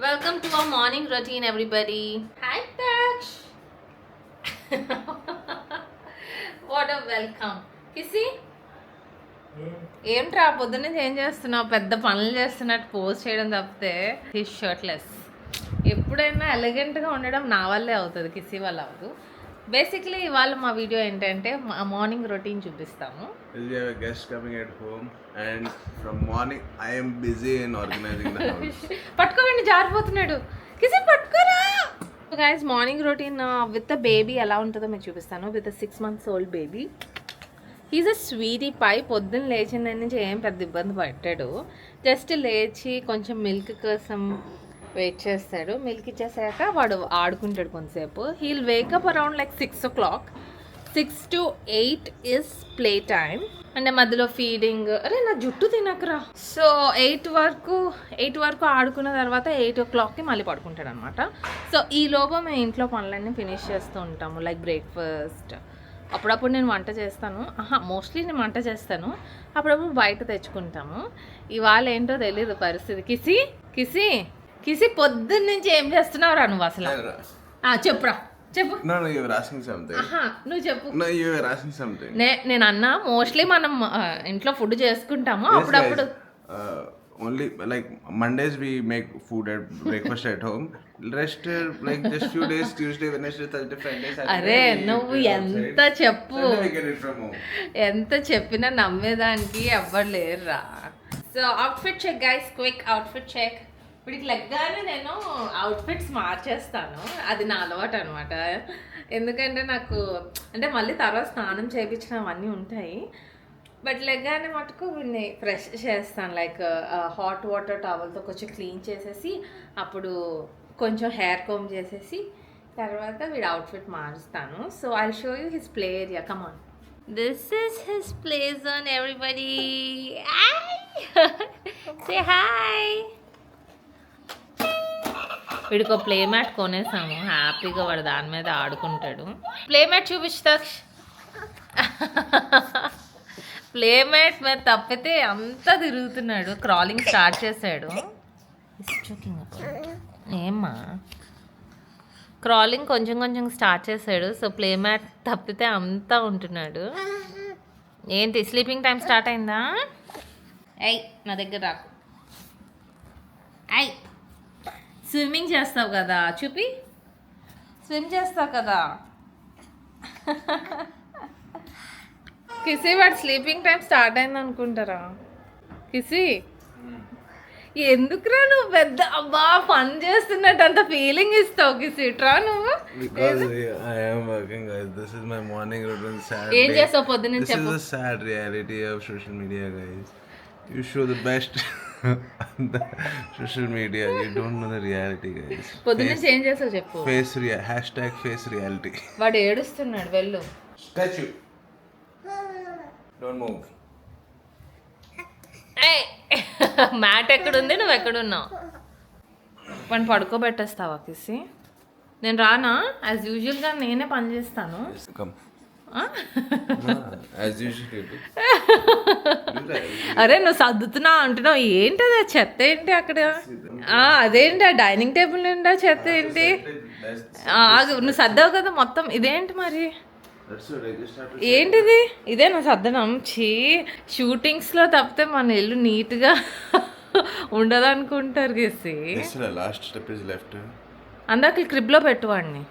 Welcome to our morning routine, everybody. Hi, Daksh. What a welcome. Kissy? ఏంట్రా పొద్దున్నే ఏం చేస్తున్నావు? పెద్ద పనులు చేస్తున్నట్టు పోస్ట్ చేయడం తప్పితే హిస్ షర్ట్లెస్. ఎప్పుడైనా ఎలిగెంట్గా ఉండడం నా వల్లే అవుతుంది, కిసి వల్ల అవ్వదు. బేసిక్లీ ఇవాళ మా వీడియో ఏంటంటే మా మార్నింగ్ రొటీన్ చూపిస్తాము. We have a guest coming at home and from morning I am busy in organizing the house. పట్టుకోండి, జారిపోతున్నాడు. కిసి పట్టుకోరా. Guys, morning routine with the baby ఎలా ఉంటుందో మీకు చూపిస్తాను. With 6 months old baby. He's a sweetie pie. పొద్దున్న లేచిన నుంచి ఏం పెద్ద ఇబ్బంది పట్టాడు. జస్ట్ లేచి కొంచెం మిల్క్ కోసం వెయిట్ చేస్తాడు. మిల్క్ ఇచ్చేసాక వాడు ఆడుకుంటాడు కొంతసేపు. He'll wake up around like 6 o'clock. 6 to 8 is play time. అంటే మధ్యలో ఫీడింగ్. అరే నా జుట్టు తినకరా. సో 8 వరకు ఆడుకున్న తర్వాత 8 o'clockకి మళ్ళీ పడుకుంటాడు అనమాట. సో ఈ లోపల మేము ఇంట్లో పనులన్నీ ఫినిష్ చేస్తూ ఉంటాము. Like breakfast. అప్పుడప్పుడు నేను వంట చేస్తాను. మోస్ట్లీ నేను వంట చేస్తాను. అప్పుడప్పుడు బయట తెచ్చుకుంటాము. ఇవాళ ఏంటో తెలీదు పరిస్థితి. కిసి పొద్దున్న నుంచి ఏం చేస్తున్నావురా నువ్వు అసలు? చెప్పురా, చెప్పు. No, you were asking something. నువ్వు చెప్పు. No, you were asking something. నేను అన్నా మోస్ట్లీ మనం ఇంట్లో ఫుడ్ చేసుకుంటాము. Yes, అప్పుడప్పుడు guys. Only like Mondays we make food at breakfast at home. Rest like just few days, Tuesday, Wednesday, Thursday, Friday, Saturday. అరే నువ్వు ఎంత చెప్పు, Sunday we get it from home. ఎంత చెప్పినా నమ్మేదానికి ఎవ్వరు లేరురా. So outfit check guys, quick outfit check. ఇప్పుడు లెగ్గానే నేను అవుట్ఫిట్స్ మార్చేస్తాను. అది నా అలవాటు అనమాట. ఎందుకంటే నాకు అంటే మళ్ళీ తర్వాత స్నానం చేయించడం అవన్నీ ఉంటాయి. బట్ లెగ్గానే మటుకు వీడిని ఫ్రెష్ చేస్తాను. లైక్ హాట్ వాటర్ టవల్తో కొంచెం క్లీన్ చేసేసి అప్పుడు కొంచెం హెయిర్ కోమ్ చేసేసి తర్వాత వీడి అవుట్ఫిట్ మారుస్తాను. So I show you his play area. Come on. This is his play zone everybody. Say hi. వీడికి ఒక ప్లే మ్యాట్ కొనేసాము. హ్యాపీగా వాడు దాని మీద ఆడుకుంటాడు. ప్లే మ్యాట్ చూపిస్తా. ప్లే మ్యాట్ మీద తప్పితే అంతా తిరుగుతున్నాడు. క్రాలింగ్ స్టార్ట్ చేశాడు. ఏమ్మా, క్రాలింగ్ కొంచెం స్టార్ట్ చేశాడు. సో ప్లే మ్యాట్ తప్పితే అంతా ఉంటున్నాడు. ఏంటి స్లీపింగ్ టైం స్టార్ట్ అయిందా? అయ్ నా దగ్గర రాకు. అయ్ స్విమ్మింగ్ చేస్తావు కదా, చూపి. స్విమ్ చేస్తావు కదా. కిసి వాడు స్లీపింగ్ టైం స్టార్ట్ అయింది అనుకుంటారా? కిసి ఎందుకురా నువ్వు పెద్ద అబ్బా ఫన్ చేస్తున్నట్టు అంత ఫీలింగ్ ఇస్తావు? కిసి ట్రా నువ్వు. Because I am working, guys. This is my morning routine. Sad. ఏం చేస్తావు పొద్దున్న? This is the sad reality of social media, guys. You show the best on the social media. You don't know the reality, guys. పొద్దున్న ఏం చేస్తావు చెప్పు. #face reality. వాడు ఏడుస్తున్నాడు. వెళ్ళు. Catch you. Don't move. Mat ఎక్కడుంది, నువ్వు ఎక్కడున్నావు? వాడిని పడుకోబెట్టేస్తావా కిసి? నేను రానా? యాజ్ యూజువల్గా నేనే పని చేస్తాను. Come. As usual. అరే నువ్వు సర్దుతున్నా అంటున్నావు. ఏంటది చెత్త? ఏంటి అక్కడ? అదేంటి ఆ డైనింగ్ టేబుల్ నిండా చెత్త ఏంటి? నువ్వు సర్దావు కదా మొత్తం. ఇదేంటి మరి? ఏంటిది? ఇదే నా సర్దనం. షూటింగ్స్లో తప్పితే మన ఇల్లు నీట్గా ఉండదు అనుకుంటారు కిసి. Last step is left. అందాక క్రిబ్లో పెట్టువాడిని.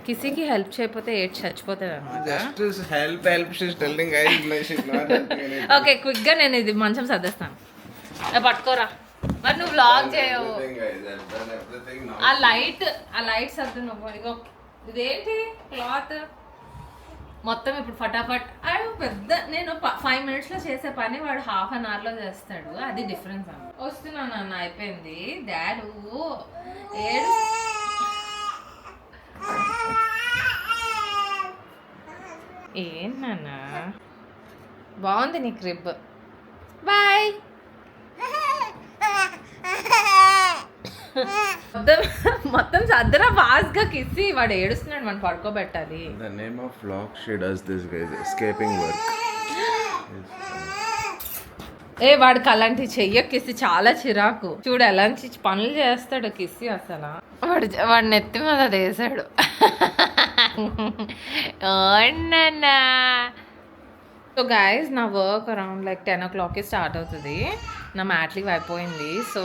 కిసికి హెల్ప్ చేయకపోతే ఏడ్ చచ్చిపోతాడు అనమాట. ఓకే క్విక్గా నేను ఇది మంచం సర్దేస్తాను. పట్టుకోరా. మరి నువ్వు వ్లాగ్ చేయవు. ఆ లైట్ సర్దు నువ్వు. ఇగో ఇదేంటి క్లాత్ మొత్తం ఇప్పుడు ఫటాఫట్. పెద్ద నేను 5 minutesలో చేసే పని వాడు ½ an hourలో చేస్తాడు. అది డిఫరెన్స్ అన్న. వస్తున్నాను అన్న, అయిపోయింది. డాడీ ఏడు. ఏంటన్నా బాగుంది నీ క్రిబ్. బాయ్. మొత్తం సద్దరా ఫాస్ట్గా కిసి. వాడు ఏడుస్తున్నాడు, మనం పడుకోబెట్టాలి. The name of vlog she does this, guys. Escaping work. వాడికి అలాంటివి చెయ్య కిసి చాలా చిరాకు చూడు ఎలాంటి పనులు చేస్తాడు కిసి అసలు వాడు నెత్తి మీద అది వేసాడు సో గైస్ నా work around like 10 o'clock start అవుతుంది నా మ్యాట్ లీవ్ అయిపోయింది so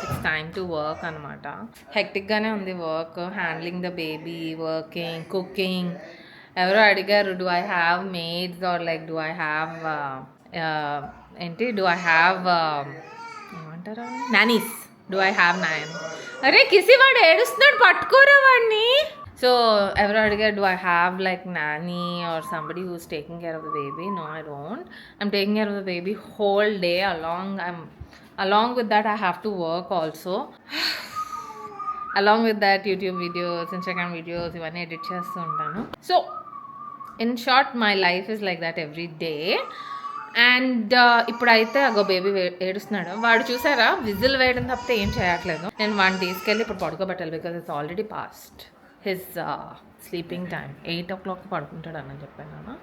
it's time to work అనమాట హెక్టిక్గానే ఉంది work handling the baby working cooking ఎవరో అడిగారు do I have maids or like do I have ఏంటి డూ ఐ హ్యావ్ ఏమంటారా నానీస్ డూ ఐ హ్యావ్ నాయన్ అరే కిసి వాడు ఏడుస్తున్నాడు పట్టుకోరా వాడిని సో ఎవరో అడిగారు do I have like nanny or somebody who's taking care of the baby no I don't I'm taking care of the baby whole day along with that I have to work also along with that YouTube videos Instagram videos ఇవన్నీ edit చేస్తూ ఉంటాను so in short my life is like that every day and ఇప్పుడైతే అగో baby ఏడుస్తున్నాడు వాడు చూసారా whistle వేయడం తప్పితే ఏం చేయట్లేదు నేను వాడిని తీసుకెళ్ళి ఇప్పుడు పడుకోబెట్టాలి because it's already past his sleeping time 8 o'clock పడుకుంటాడు అని చెప్పాను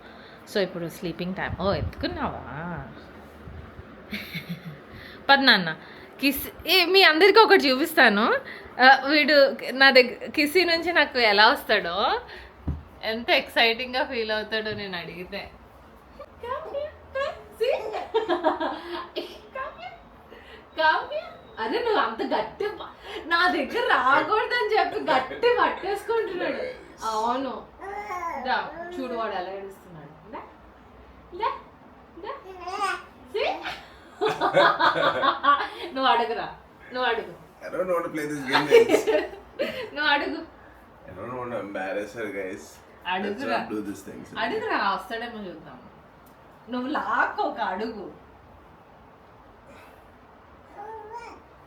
సో ఇప్పుడు స్లీపింగ్ టైం ఓ ఎత్తుకున్నావా పద్నాన్న కిసి మీ అందరికీ ఒకటి చూపిస్తాను వీడు నా దగ్గర కిసి నుంచి నాకు ఎలా వస్తాడో ఎంత ఎక్సైటింగ్గా ఫీల్ అవుతాడో నేను అడిగితే అరే నువ్వు అంత గట్టి నా దగ్గర రాకూడదని చెప్పి గట్టి పట్టేసుకుంటున్నాడు అవును చూడు వాడు ఎలా ఏడుస్తున్నాడు నువ్వు అడుగురా నువ్వు అడుగు I don't want to play this game, guys. నువ్వు అడుగు I don't want to embarrass her, guys. అడుగురా Let's not do these things. అడుగురా వస్తాడేమో చూద్దాం నువ్వు లాక్కోక అడుగు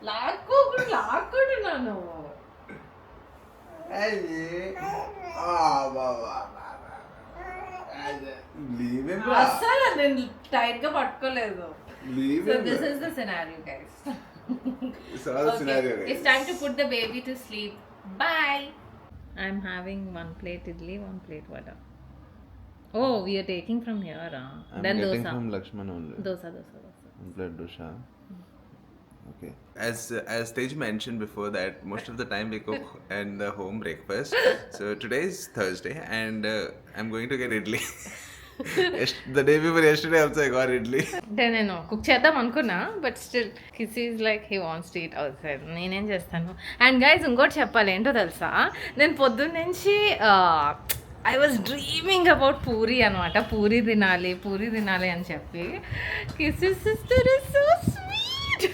లాక్కుంటున్నా నువ్వు Leave him. అస్సలు నేను టైట్ గా పట్టుకోలేదు Leave so him. This is the scenario guys It's all the scenario, guys. It's time to put the baby to sleep. Bye. I'm having 1 plate idli, 1 plate vada. Oh, we are taking from here, I'm then getting dosa. from Lakshman only. Dosa. One plate dosa. Okay. As Tej mentioned before that most of the time we cook and the home breakfast. So today is Thursday and I'm going to get idli. The day before yesterday also I got idli. అంటే నేను cook చేద్దాం అనుకున్నా but still kiss is like he wants to eat out side నేనేం చేస్తాను and guys ఇంకోటి చెప్పాలి ఏంటో తెలుసా నేను పొద్దున్న నుంచి I was dreaming about puri అనమాట పూరి తినాలి అని చెప్పి kiss sister is so sweet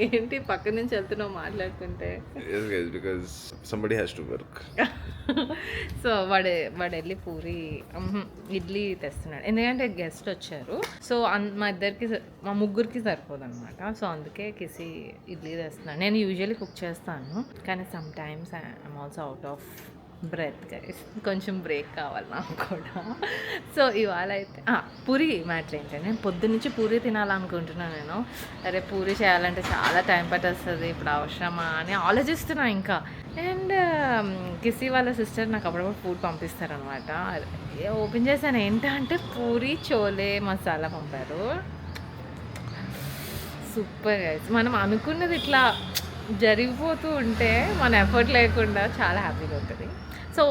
ఏంటి పక్క నుంచి వెళ్తున్నావు మాట్లాడుకుంటే Yes guys, because somebody has to work. So వాడు వెళ్ళి పూరి ఇడ్లీ తెస్తున్నాడు ఎందుకంటే గెస్ట్ వచ్చారు సో మా ముగ్గురికి సరిపోదు అనమాట సో అందుకే కిసి ఇడ్లీ తెస్తున్నాడు నేను యూజువల్లీ కుక్ చేస్తాను కానీ sometimes I'm also out of breath guys కొంచెం బ్రేక్ కావాలి నాకు కూడా సో ఇవాళ అయితే పూరి మ్యాటర్ ఏంటంటే నేను పొద్దున్నుంచి పూరి తినాలనుకుంటున్నాను నేను అరే పూరి చేయాలంటే చాలా టైం పట్టేస్తుంది ఇప్పుడు అవసరమా అని ఆలోచిస్తున్నా ఇంకా అండ్ కిసి వాళ్ళ సిస్టర్ నాకు అప్పుడప్పుడు ఫుడ్ పంపిస్తారనమాట ఓపెన్ చేశాను ఏంటంటే పూరి చోలే మసాలా పంపారు సూపర్ గైస్ మనం అనుకున్నది ఇట్లా జరిగిపోతూ ఉంటే మన ఎఫర్ట్ లేకుండా చాలా హ్యాపీగా ఉంటుంది so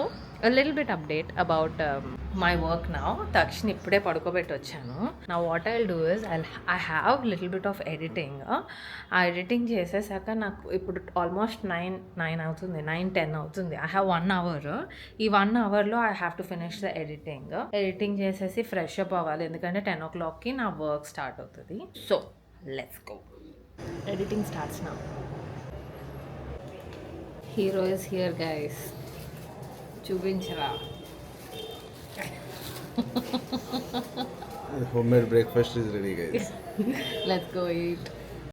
little bit update about my work now తక్షణ ఇప్పుడే పడుకోబెట్టి వచ్చాను నా what I do is I have little bit of editing ఆ ఎడిటింగ్ చేసేసాక నాకు ఇప్పుడు ఆల్మోస్ట్ 9 అవుతుంది 9-10 అవుతుంది ఐ హ్యావ్ 1 hour ఈ 1 hourలో I have to finish the editing చేసేసి ఫ్రెష్ అప్ అవ్వాలి ఎందుకంటే 10 o'clockకి నా వర్క్ స్టార్ట్ అవుతుంది so let's go editing starts now hero is here guys చూపించరా Homemade breakfast is ready guys. Let's go eat.